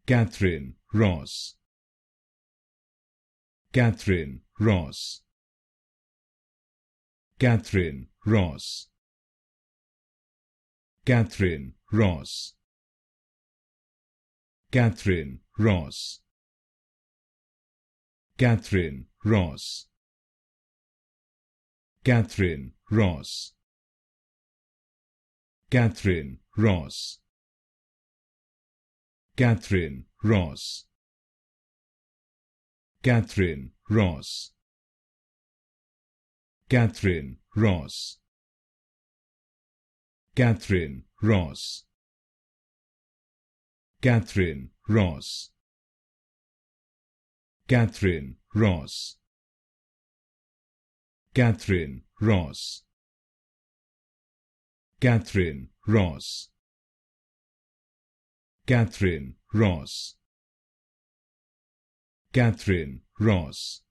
Katharine Ross. Katharine Ross. Katharine Ross. Katharine Ross. Katharine Ross. Katharine Ross. Katharine Ross. Katharine Ross. Katharine Ross. Katharine Ross. Katharine Ross. Katharine Ross. Katharine Ross. Katharine Ross. Katharine Ross. Katharine Ross. Katharine Ross. Katharine Ross.